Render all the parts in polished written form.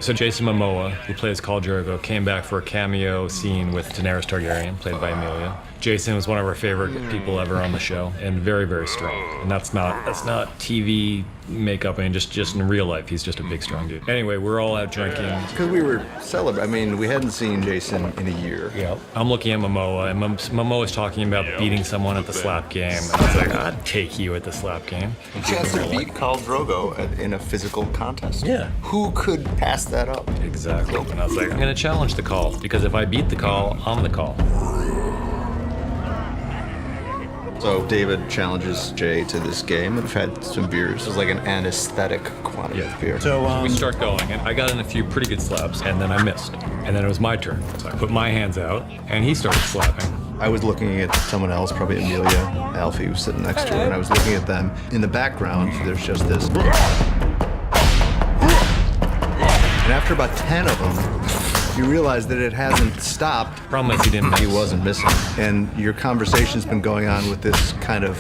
So Jason Momoa, who plays Khal Drogo, came back for a cameo scene with Daenerys Targaryen, played by Emilia. Jason was one of our favorite people ever on the show, and very, very strong. And that's not TV makeup, I mean, just in real life, he's just a big, strong dude. Anyway, we're all out drinking. Because we were celebrating. I mean, we hadn't seen Jason in a year. Yep. I'm looking at Momoa, and Momoa's talking about beating someone at the slap game. And I was like, I'd take you at the slap game. A chance to beat Khal Drogo in a physical contest. Yeah. Who could pass that up? Exactly. And I was like, I'm going to challenge the Khal, because if I beat the Khal, I'm the Khal. So David challenges Jay to this game. We've had some beers. It was like an anesthetic quantity of beer. So we start going, and I got in a few pretty good slaps, and then I missed. And then it was my turn. So I put my hands out, and he started slapping. I was looking at someone else, probably Emilia, Alfie was sitting next to her, and I was looking at them. In the background, there's just this. And after about 10 of them, you realize that it hasn't stopped. Problem is he didn't miss. He wasn't missing. And your conversation's been going on with this kind of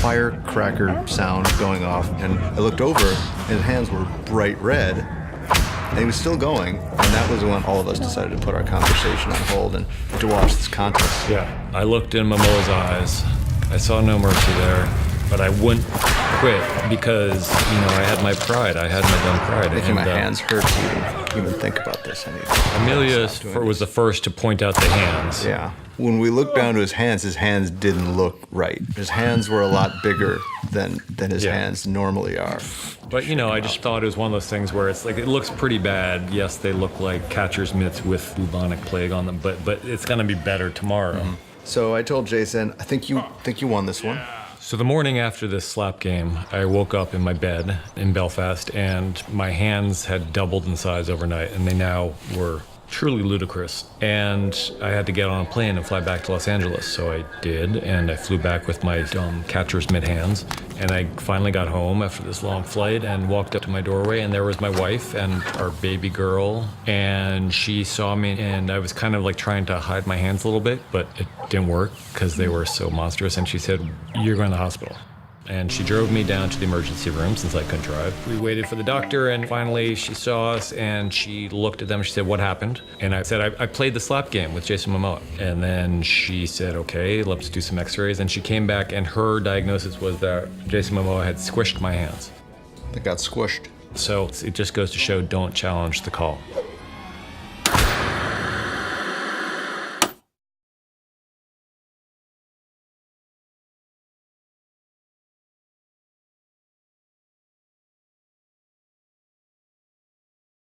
firecracker sound going off. And I looked over, and his hands were bright red, and he was still going. And that was when all of us decided to put our conversation on hold and to watch this contest. Yeah. I looked in Momoa's eyes. I saw no mercy there, but I wouldn't quit because, I had my pride. I had my dumb pride. Making my hands hurt to even think about this anymore. Amelia was the first to point out the hands. Yeah. When we looked down to his hands didn't look right. His hands were a lot bigger than his hands normally are. But, I just thought it was one of those things where it's like, it looks pretty bad. Yes, they look like catcher's mitts with bubonic plague on them, but it's going to be better tomorrow. Mm-hmm. So I told Jason, I think you won this one. So the morning after this slap game, I woke up in my bed in Belfast, and my hands had doubled in size overnight, and they now were truly ludicrous. And I had to get on a plane and fly back to Los Angeles, so I did, and I flew back with my dumb catcher's mitt hands. And I finally got home after this long flight and walked up to my doorway, and there was my wife and our baby girl, and she saw me, and I was kind of like trying to hide my hands a little bit, but it didn't work because they were so monstrous, and she said, "You're going to the hospital." And she drove me down to the emergency room since I couldn't drive. We waited for the doctor, and finally she saw us, and she looked at them. She said, "What happened?" And I said, I played the slap game with Jason Momoa. And then she said, "Okay, let's do some x-rays." And she came back, and her diagnosis was that Jason Momoa had squished my hands. They got squished. So it just goes to show, don't challenge the Khal.